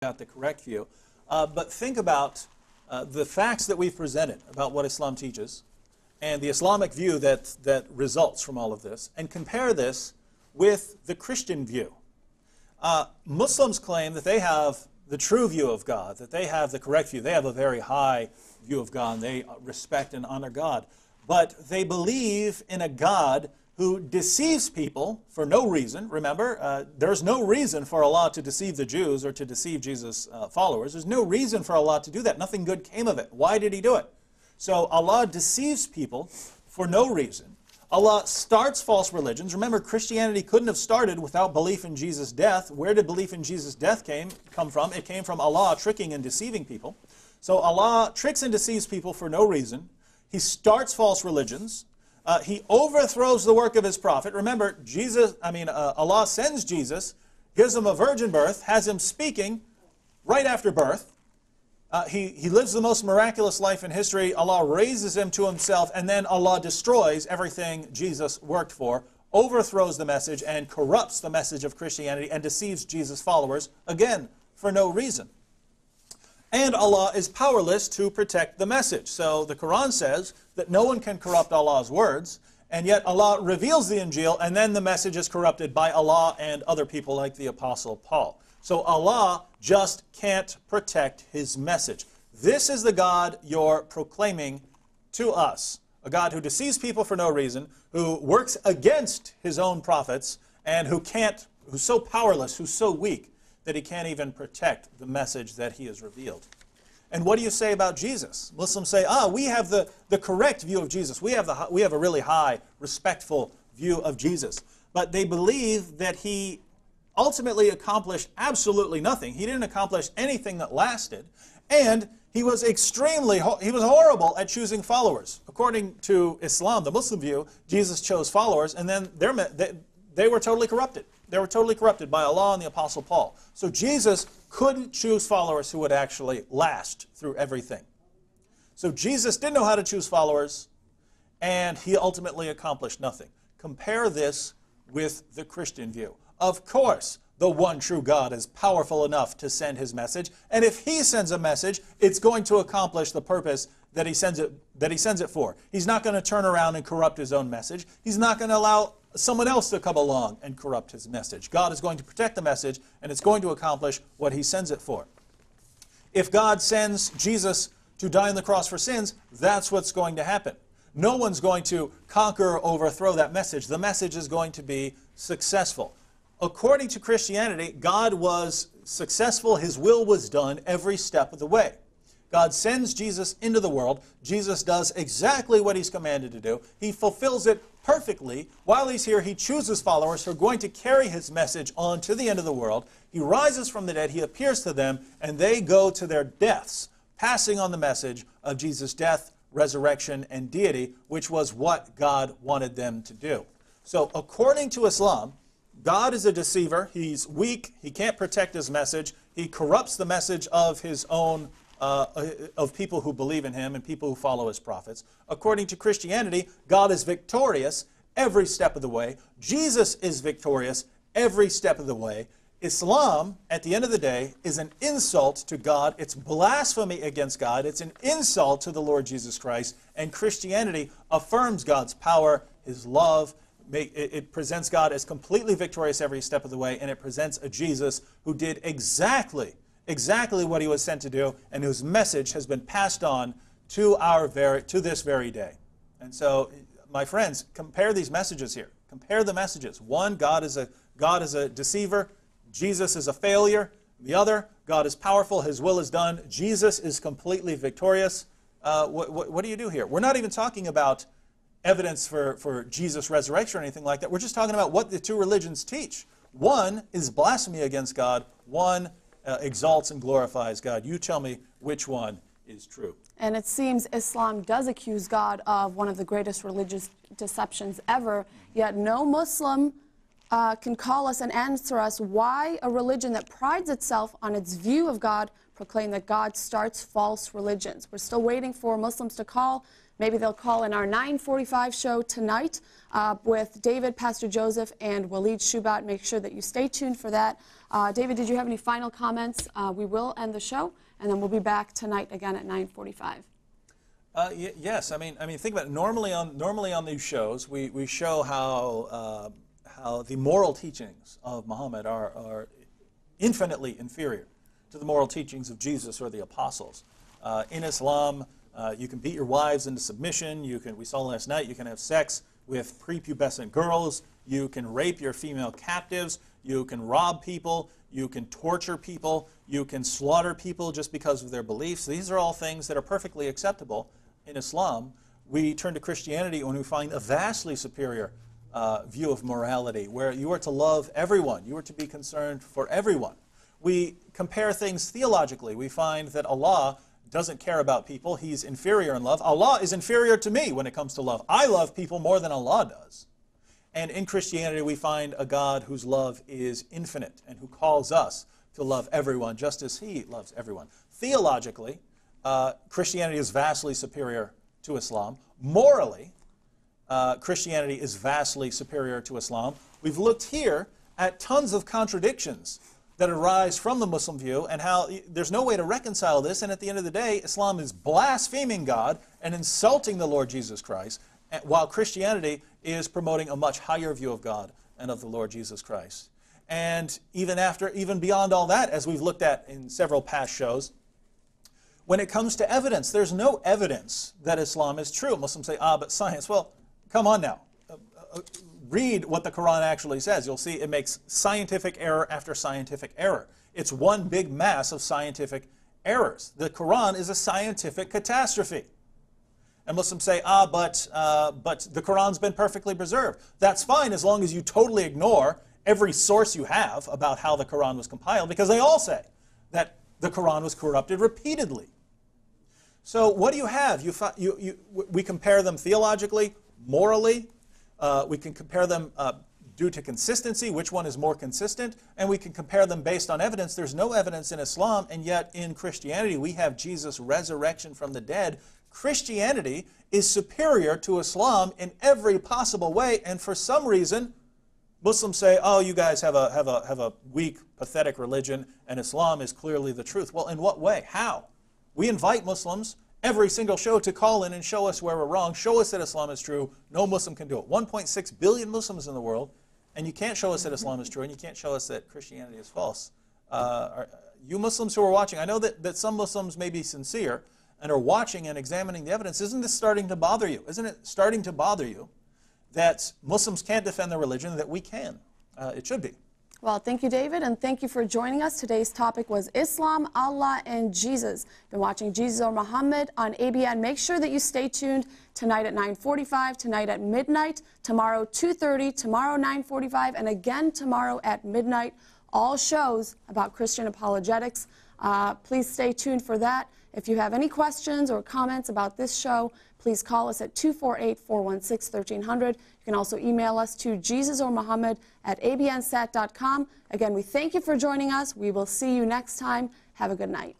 got the correct view. But think about the facts that we've presented about what Islam teaches and the Islamic view that results from all of this, and compare this with the Christian view. Muslims claim that they have the true view of God, that they have the correct view. They have a very high view of God. They respect and honor God. But they believe in a God who deceives people for no reason. Remember, there's no reason for Allah to deceive the Jews or to deceive Jesus' followers. There's no reason for Allah to do that. Nothing good came of it. Why did He do it? So Allah deceives people for no reason. Allah starts false religions. Remember, Christianity couldn't have started without belief in Jesus' death. Where did belief in Jesus' death come from? It came from Allah tricking and deceiving people. So Allah tricks and deceives people for no reason. He starts false religions. He overthrows the work of His prophet. Remember, Allah sends Jesus, gives Him a virgin birth, has Him speaking right after birth. He lives the most miraculous life in history. Allah raises Him to Himself, and then Allah destroys everything Jesus worked for, overthrows the message, and corrupts the message of Christianity, and deceives Jesus' followers, again, for no reason. And Allah is powerless to protect the message. So the Quran says that no one can corrupt Allah's words, and yet Allah reveals the Injil, and then the message is corrupted by Allah and other people like the Apostle Paul. So Allah just can't protect His message. This is the God you're proclaiming to us. A God who deceives people for no reason, who works against His own prophets, and who's so powerless, who's so weak, that He can't even protect the message that He has revealed. And what do you say about Jesus? Muslims say, we have the correct view of Jesus. We have a really high, respectful view of Jesus. But they believe that He ultimately accomplished absolutely nothing. He didn't accomplish anything that lasted. And He was horrible at choosing followers. According to Islam, the Muslim view, Jesus chose followers, and then they were totally corrupted. They were totally corrupted by Allah and the Apostle Paul. So Jesus couldn't choose followers who would actually last through everything. So Jesus didn't know how to choose followers, and He ultimately accomplished nothing. Compare this with the Christian view. Of course, the one true God is powerful enough to send His message, and if He sends a message, it's going to accomplish the purpose that He sends it for. He's not going to turn around and corrupt His own message. He's not going to allow someone else to come along and corrupt His message. God is going to protect the message, and it's going to accomplish what He sends it for. If God sends Jesus to die on the cross for sins, that's what's going to happen. No one's going to conquer or overthrow that message. The message is going to be successful. According to Christianity, God was successful. His will was done every step of the way. God sends Jesus into the world. Jesus does exactly what He's commanded to do. He fulfills it perfectly. While He's here, He chooses followers who are going to carry His message on to the end of the world. He rises from the dead. He appears to them, and they go to their deaths, passing on the message of Jesus' death, resurrection, and deity, which was what God wanted them to do. So according to Islam, God is a deceiver. He's weak. He can't protect His message. He corrupts the message of His own of people who believe in Him and people who follow His prophets. According to Christianity, God is victorious every step of the way. Jesus is victorious every step of the way. Islam, at the end of the day, is an insult to God. It's blasphemy against God. It's an insult to the Lord Jesus Christ. And Christianity affirms God's power, His love. It presents God as completely victorious every step of the way, and it presents a Jesus who did exactly what He was sent to do, and whose message has been passed on to this very day. And so, my friends, compare these messages here. Compare the messages. One, God is a deceiver. Jesus is a failure. The other, God is powerful. His will is done. Jesus is completely victorious. What do you do here? We're not even talking about evidence for Jesus' resurrection or anything like that. We're just talking about what the two religions teach. One is blasphemy against God. One exalts and glorifies God. You tell me which one is true. And it seems Islam does accuse God of one of the greatest religious deceptions ever, yet no Muslim can call us and answer us why a religion that prides itself on its view of God proclaim that God starts false religions. We're still waiting for Muslims to call. Maybe they'll call in our 9:45 show tonight with David, Pastor Joseph, and Waleed Shubat. Make sure that you stay tuned for that. David, did you have any final comments? We will end the show, and then we'll be back tonight again at 9:45. Yes, I mean, think about it. Normally on these shows, we show how the moral teachings of Muhammad are infinitely inferior to the moral teachings of Jesus or the apostles. In Islam, you can beat your wives into submission. We saw last night, you can have sex with prepubescent girls. You can rape your female captives. You can rob people. You can torture people. You can slaughter people just because of their beliefs. These are all things that are perfectly acceptable in Islam. We turn to Christianity when we find a vastly superior view of morality, where you are to love everyone. You are to be concerned for everyone. We compare things theologically. We find that Allah doesn't care about people. He's inferior in love. Allah is inferior to me when it comes to love. I love people more than Allah does. And in Christianity, we find a God whose love is infinite and who calls us to love everyone just as He loves everyone. Theologically, Christianity is vastly superior to Islam. Morally, Christianity is vastly superior to Islam. We've looked here at tons of contradictions that arise from the Muslim view and how there's no way to reconcile this, and at the end of the day, Islam is blaspheming God and insulting the Lord Jesus Christ, while Christianity is promoting a much higher view of God and of the Lord Jesus Christ. And even beyond all that, as we've looked at in several past shows, when it comes to evidence, there's no evidence that Islam is true. Muslims say, but science. Well, come on now. Read what the Quran actually says. You'll see it makes scientific error after scientific error. It's one big mass of scientific errors. The Quran is a scientific catastrophe. And Muslims say, but the Quran's been perfectly preserved. That's fine as long as you totally ignore every source you have about how the Quran was compiled, because they all say that the Quran was corrupted repeatedly. So what do you have? We compare them theologically, morally. We can compare them due to consistency, which one is more consistent, and we can compare them based on evidence. There's no evidence in Islam, and yet in Christianity we have Jesus' resurrection from the dead. Christianity is superior to Islam in every possible way, and for some reason Muslims say, you guys have a weak, pathetic religion, and Islam is clearly the truth. Well, in what way? How? We invite Muslims every single show to call in and show us where we're wrong, show us that Islam is true. No Muslim can do it. 1.6 billion Muslims in the world, and you can't show us that Islam is true, and you can't show us that Christianity is false. You Muslims who are watching, I know that some Muslims may be sincere and are watching and examining the evidence. Isn't this starting to bother you? Isn't it starting to bother you that Muslims can't defend their religion, that we can? It should be. Well, thank you, David, and thank you for joining us. Today's topic was Islam, Allah, and Jesus. Been watching Jesus or Muhammad on ABN. Make sure that you stay tuned tonight at 9:45, tonight at midnight, tomorrow 2:30, tomorrow 9:45, and again tomorrow at midnight. All shows about Christian apologetics. Please stay tuned for that. If you have any questions or comments about this show, please call us at 248-416-1300. You can also email us to jesusormuhammad@abnsat.com. Again, we thank you for joining us. We will see you next time. Have a good night.